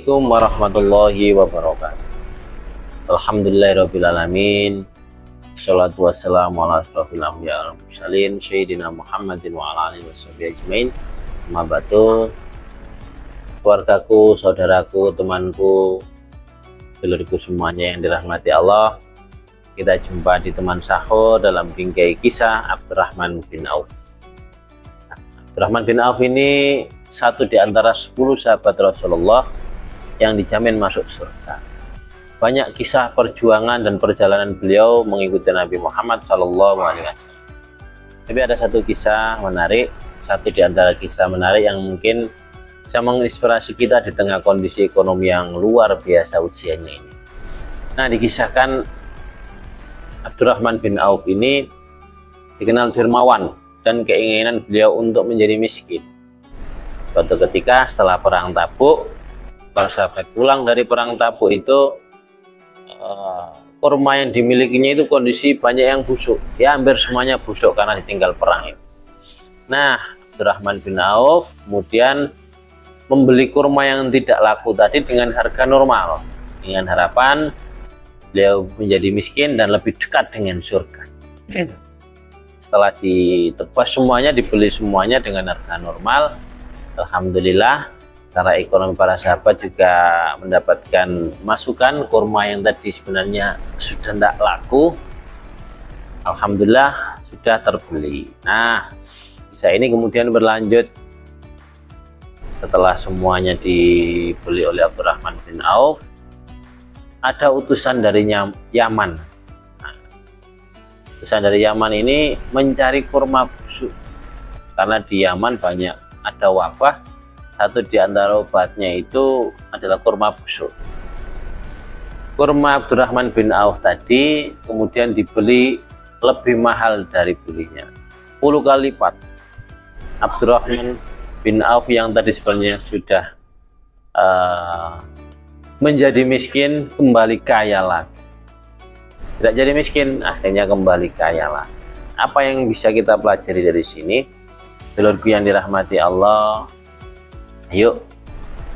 Assalamualaikum warahmatullahi wabarakatuh. Alhamdulillahirrabbilalamin. Assalatu wassalamu ala asrafil anbiya wal mursalin Sayyidina Muhammadin wa ala alihi washabihi ajmain. Amma ba'du. Keluargaku, saudaraku, temanku, dulurku semuanya yang dirahmati Allah, kita jumpa di teman sahur dalam bingkai kisah Abdurrahman bin Auf. Abdurrahman bin Auf ini satu di antara 10 sahabat Rasulullah yang dijamin masuk surga. Banyak kisah perjuangan dan perjalanan beliau mengikuti Nabi Muhammad SAW. Tapi ada satu kisah menarik, satu di antara kisah menarik yang mungkin bisa menginspirasi kita di tengah kondisi ekonomi yang luar biasa usianya ini. Nah, dikisahkan Abdurrahman bin Auf ini dikenal dermawan dan keinginan beliau untuk menjadi miskin. Suatu ketika setelah perang Tabuk, para sahabat pulang dari perang Tabuk itu kurma yang dimilikinya itu kondisi banyak yang busuk, ya hampir semuanya busuk karena ditinggal perang itu. Nah, Abdurrahman bin Auf kemudian membeli kurma yang tidak laku tadi dengan harga normal, dengan harapan beliau menjadi miskin dan lebih dekat dengan surga. Setelah ditebas semuanya, dibeli semuanya dengan harga normal, alhamdulillah cara ekonomi para sahabat juga mendapatkan masukan. Kurma yang tadi sebenarnya sudah tidak laku, alhamdulillah sudah terbeli. Nah, kisah ini kemudian berlanjut setelah semuanya dibeli oleh Abdurrahman bin Auf. Ada utusan dari Yaman. Nah, utusan dari Yaman ini mencari kurma busuk karena di Yaman banyak ada wabah. Satu di antara obatnya itu adalah kurma busuk. Kurma Abdurrahman bin Auf tadi kemudian dibeli lebih mahal dari belinya, 10 kali lipat. Abdurrahman bin Auf yang tadi sebenarnya sudah menjadi miskin kembali kaya lagi. Tidak jadi miskin, akhirnya kembali kaya lagi. Apa yang bisa kita pelajari dari sini? Dulurku yang dirahmati Allah, ayo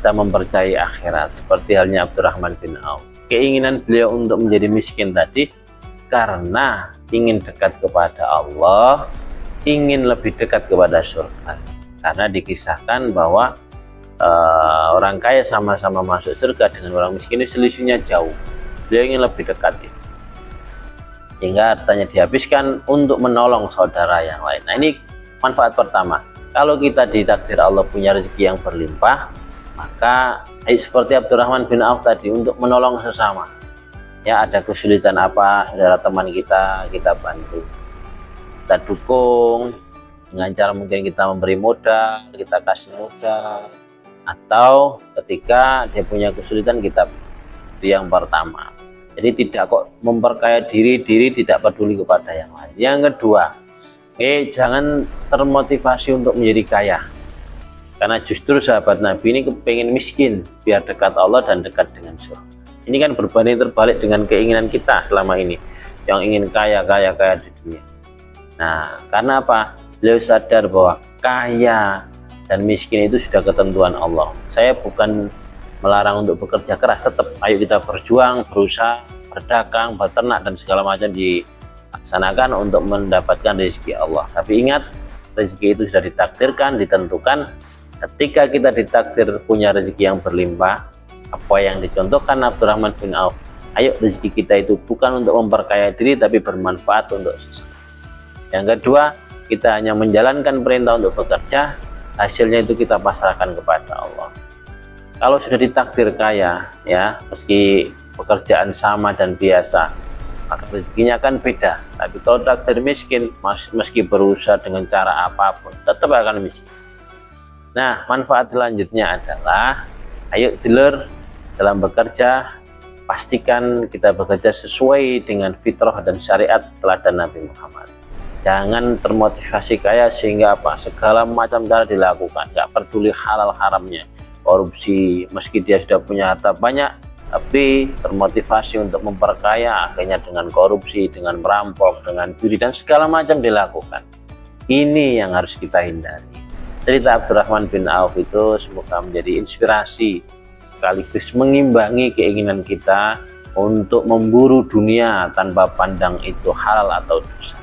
kita mempercayai akhirat seperti halnya Abdurrahman bin Auf. Keinginan beliau untuk menjadi miskin tadi karena ingin dekat kepada Allah, ingin lebih dekat kepada surga. Karena dikisahkan bahwa orang kaya sama-sama masuk surga dengan orang miskin itu selisihnya jauh. Beliau ingin lebih dekat itu, sehingga hartanya dihabiskan untuk menolong saudara yang lain. Nah, ini manfaat pertama. Kalau kita ditakdir Allah punya rezeki yang berlimpah, maka seperti Abdurrahman bin Auf tadi, untuk menolong sesama. Ya, ada kesulitan apa saudara teman kita bantu, kita dukung dengan cara mungkin kita memberi modal, kita kasih modal, atau ketika dia punya kesulitan kita itu yang pertama. Jadi tidak kok memperkaya diri tidak peduli kepada yang lain. Yang kedua, jangan termotivasi untuk menjadi kaya, karena justru sahabat Nabi ini kepengen miskin biar dekat Allah dan dekat dengan surga. Ini kan berbanding terbalik dengan keinginan kita selama ini yang ingin kaya di dunia. Nah, karena apa? Beliau sadar bahwa kaya dan miskin itu sudah ketentuan Allah. Saya bukan melarang untuk bekerja keras, tetap ayo kita berjuang, berusaha, berdagang, beternak dan segala macam dilaksanakan untuk mendapatkan rezeki Allah. Tapi ingat, rezeki itu sudah ditakdirkan, ditentukan. Ketika kita ditakdir punya rezeki yang berlimpah, apa yang dicontohkan Abdurrahman bin Auf, ayo rezeki kita itu bukan untuk memperkaya diri tapi bermanfaat untuk sesama. Yang kedua, kita hanya menjalankan perintah untuk bekerja, hasilnya itu kita pasrahkan kepada Allah. Kalau sudah ditakdir kaya, ya meski pekerjaan sama dan biasa, maka rezekinya akan beda. Tapi kalau takdir miskin, meski berusaha dengan cara apapun, tetap akan miskin. Nah, manfaat selanjutnya adalah, ayo dulur, dalam bekerja, pastikan kita bekerja sesuai dengan fitrah dan syariat teladan Nabi Muhammad. Jangan termotivasi kaya sehingga apa? Segala macam cara dilakukan, nggak peduli halal haramnya. Korupsi, meski dia sudah punya harta banyak, tapi termotivasi untuk memperkaya, akhirnya dengan korupsi, dengan merampok, dengan judi dan segala macam dilakukan. Ini yang harus kita hindari. Cerita Abdurrahman bin Auf itu semoga menjadi inspirasi sekaligus mengimbangi keinginan kita untuk memburu dunia tanpa pandang itu halal atau dosa.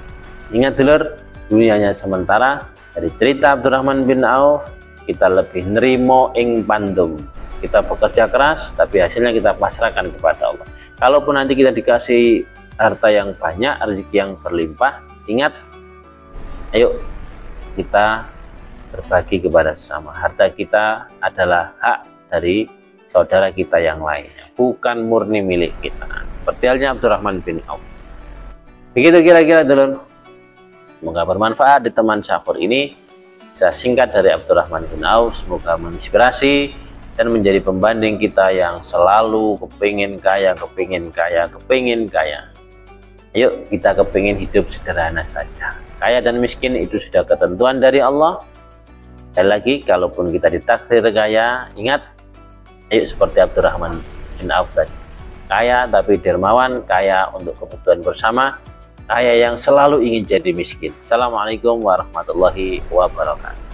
Ingat dulur, dunianya sementara. Dari cerita Abdurrahman bin Auf, kita lebih nerimo ing pandum. Kita bekerja keras, tapi hasilnya kita pasrahkan kepada Allah. Kalaupun nanti kita dikasih harta yang banyak, rezeki yang berlimpah, ingat, ayo kita berbagi kepada sesama. Harta kita adalah hak dari saudara kita yang lainnya, bukan murni milik kita. Seperti halnya Abdurrahman bin Auf. Begitu kira-kira dulur. Semoga bermanfaat di teman syafur ini. Saya singkat dari Abdurrahman bin Auf, semoga menginspirasi dan menjadi pembanding kita yang selalu kepingin kaya, kepingin kaya, kepingin kaya. Ayo kita kepingin hidup sederhana saja. Kaya dan miskin itu sudah ketentuan dari Allah. Dan lagi, kalaupun kita ditakdir kaya, ingat, ayo seperti Abdurrahman bin Auf tadi. Kaya tapi dermawan, kaya untuk kebutuhan bersama, kaya yang selalu ingin jadi miskin. Assalamualaikum warahmatullahi wabarakatuh.